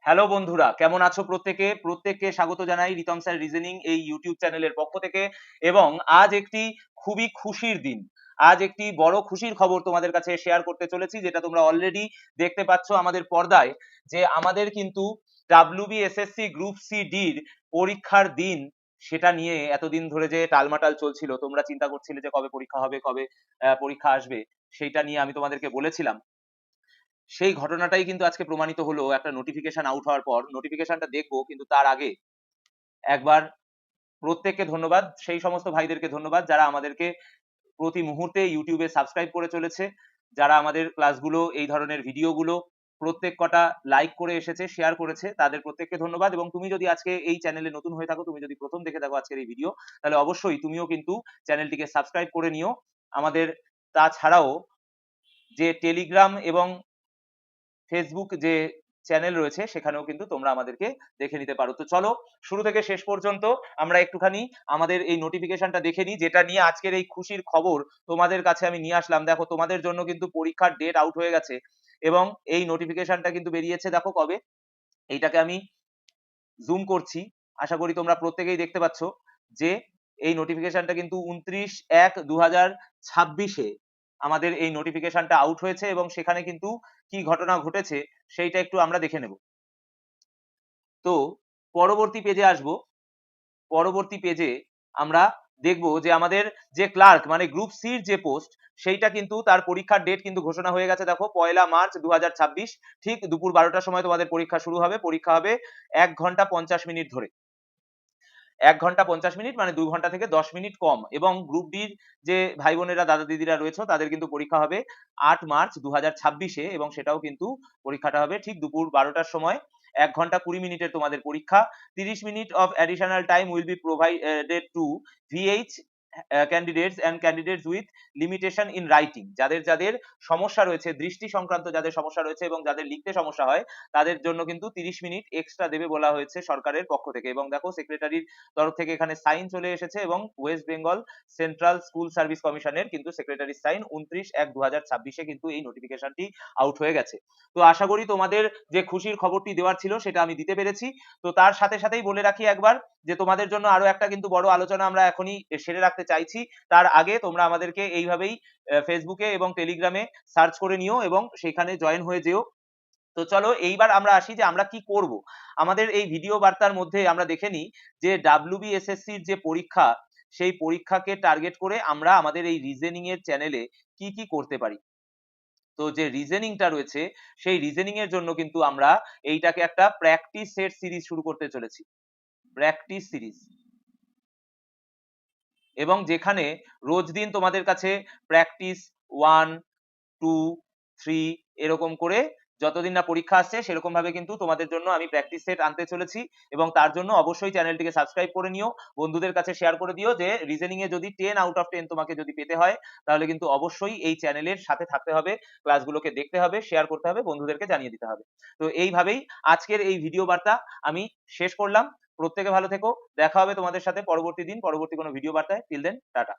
Hello বন্ধুরা, কেমন আছো প্রত্যেকে? প্রত্যেককে স্বাগত জানাই রিতম স্যার রিজনিং এই ইউটিউব চ্যানেলের পক্ষ থেকে। এবং আজ একটি খুবই খুশির দিন। আজ একটি বড় খুশির খবর তোমাদের কাছে শেয়ার করতে চলেছি, যেটা তোমরা অলরেডি দেখতে পাচ্ছ আমাদের পর্দায়, যে আমাদের কিন্তু WBSSC গ্রুপ সি ডির পরীক্ষার দিন, সেটা নিয়ে এতদিন ধরে যে টালমাটাল চলছিল, তোমরা চিন্তা করছিলে যে কবে পরীক্ষা হবে, কবে পরীক্ষা আসবে, সেইটা নিয়ে আমি তোমাদেরকে বলেছিলাম। সেই ঘটনাটাই কিন্তু আজকে প্রমাণিত হলো একটা নোটিফিকেশন আউট হওয়ার পর। নোটিফিকেশনটা দেখবো, কিন্তু তার আগে একবার প্রত্যেককে ধন্যবাদ, সেই সমস্ত ভাইদেরকে ধন্যবাদ যারা আমাদেরকে প্রতি মুহূর্তে ইউটিউবে সাবস্ক্রাইব করে চলেছে, যারা আমাদের ক্লাসগুলো, এই ধরনের ভিডিওগুলো প্রত্যেক কটা লাইক করে এসেছে, শেয়ার করেছে, তাদের প্রত্যেককে ধন্যবাদ। এবং তুমি যদি আজকে এই চ্যানেলে নতুন হয়ে থাকো, তুমি যদি প্রথম দেখে থাকো আজকের এই ভিডিও, তাহলে অবশ্যই তুমিও কিন্তু চ্যানেলটিকে সাবস্ক্রাইব করে নিও। আমাদের তাছাড়াও যে টেলিগ্রাম এবং ফেসবুক যে চ্যানেল রয়েছে, সেখানেও কিন্তু তোমরা আমাদেরকে দেখে নিতে পারো। তো চলো শুরু থেকে শেষ পর্যন্ত আমরা একটুখানি আমাদের এই নোটিফিকেশনটা দেখে নিই, যেটা নিয়ে আজকের এই খুশির খবর তোমাদের কাছে আমি নিয়ে আসলাম। দেখো, তোমাদের জন্য কিন্তু পরীক্ষার ডেট আউট হয়ে গেছে এবং এই নোটিফিকেশনটা কিন্তু বেরিয়েছে, দেখো কবে। এইটাকে আমি জুম করছি, আশা করি তোমরা প্রত্যেকেই দেখতে পাচ্ছ যে এই নোটিফিকেশনটা কিন্তু 29/1/2026-এ আমাদের এই নোটিফিকেশনটা আউট হয়েছে। এবং সেখানে কিন্তু কি ঘটনা ঘটেছে সেইটা একটু আমরা দেখে নেব। তো পরবর্তী পেজে আসবো। পরবর্তী পেজে আমরা দেখব যে আমাদের যে ক্লার্ক মানে গ্রুপ সির যে পোস্ট, সেইটা কিন্তু তার পরীক্ষার ডেট কিন্তু ঘোষণা হয়ে গেছে। দেখো, 1 মার্চ 2026 ঠিক দুপুর 12টার সময় তোমাদের পরীক্ষা শুরু হবে। পরীক্ষা হবে 1 ঘন্টা 50 মিনিট ধরে। 1 ঘন্টা 50 মিনিট মানে 2 ঘন্টা থেকে 10 মিনিট কম। এবং গ্রুপ ডির যে ভাই বোনেরা, দাদা দিদিরা রয়েছে, তাদের কিন্তু পরীক্ষা হবে 8 মার্চ 2026-এ, এবং সেটাও কিন্তু পরীক্ষাটা হবে ঠিক দুপুর 12টার সময়। 1 ঘন্টা 20 মিনিটের তোমাদের পরীক্ষা। 30 minute of additional time will be provided to VH candidates and candidates with limitation in writing. যাদের যাদের সমস্যা রয়েছে, দৃষ্টি সংক্রান্ত যাদের সমস্যা রয়েছে এবং যাদের লিখতে সমস্যা হয়, তাদের জন্য কিন্তু 30 মিনিট এক্সট্রা দেবে বলা হয়েছে সরকারের পক্ষ থেকে। এবং দেখো, সেক্রেটারির তরফ থেকে এখানে সাইন চলে এসেছে, এবং West Bengal central school service কমিশনের কিন্তু সেক্রেটারির সাইন 29/1/2026-এ কিন্তু এই নোটিফিকেশনটি আউট হয়ে গেছে। তো আশা করি তোমাদের যে খুশির খবরটি দেওয়ার ছিল সেটা আমি দিতে পেরেছি। তো তার সাথে সাথেই বলে রাখি একবার, যে তোমাদের জন্য আরো একটা কিন্তু বড় আলোচনা আমরা এখনই সেরে রাখতে চাইছি। তার আগে তোমরা আমাদেরকে এইভাবেই ফেসবুকে এবং টেলিগ্রামে সার্চ করে নিও এবং সেখানে জয়েন হয়ে যেও। তো চলো এইবার আমরা আসি যে আমরা কি করব। আমাদের এই ভিডিও বার্তার মধ্যে আমরা দেখে নিই যে WBSSC-র যে পরীক্ষা, সেই পরীক্ষাকে টার্গেট করে আমরা আমাদের এই রিজনিং এর চ্যানেলে কি কি করতে পারি। তো যে রিজনিংটা রয়েছে, সেই রিজনিং এর জন্য কিন্তু আমরা এইটাকে একটা প্র্যাকটিস সেট সিরিজ শুরু করতে চলেছি। প্র্যাকটিস সিরিজ, এবং যেখানে রোজ দিন তোমাদের কাছে প্র্যাকটিস 1, 2, 3 এরকম করে যতদিন না পরীক্ষা আসছে, সেরকম ভাবে কিন্তু তোমাদের জন্য আমি প্র্যাকটিস সেট আনতে চলেছি। এবং তার জন্য অবশ্যই চ্যানেলটিকে সাবস্ক্রাইব করে নিও, বন্ধুদের কাছে শেয়ার করে দিও, যে রিজনিং এ যদি 10/10 তোমাকে যদি পেতে হয়, তাহলে কিন্তু অবশ্যই এই চ্যানেলের সাথে থাকতে হবে, ক্লাসগুলোকে দেখতে হবে, শেয়ার করতে হবে, বন্ধুদেরকে জানিয়ে দিতে হবে। তো এইভাবেই আজকের এই ভিডিও বার্তা আমি শেষ করলাম। প্রত্যেকে ভালো থেকো। দেখা হবে তোমাদের সাথে পরবর্তী দিন, পরবর্তী কোনো ভিডিও বার্তায়। Till then, tata.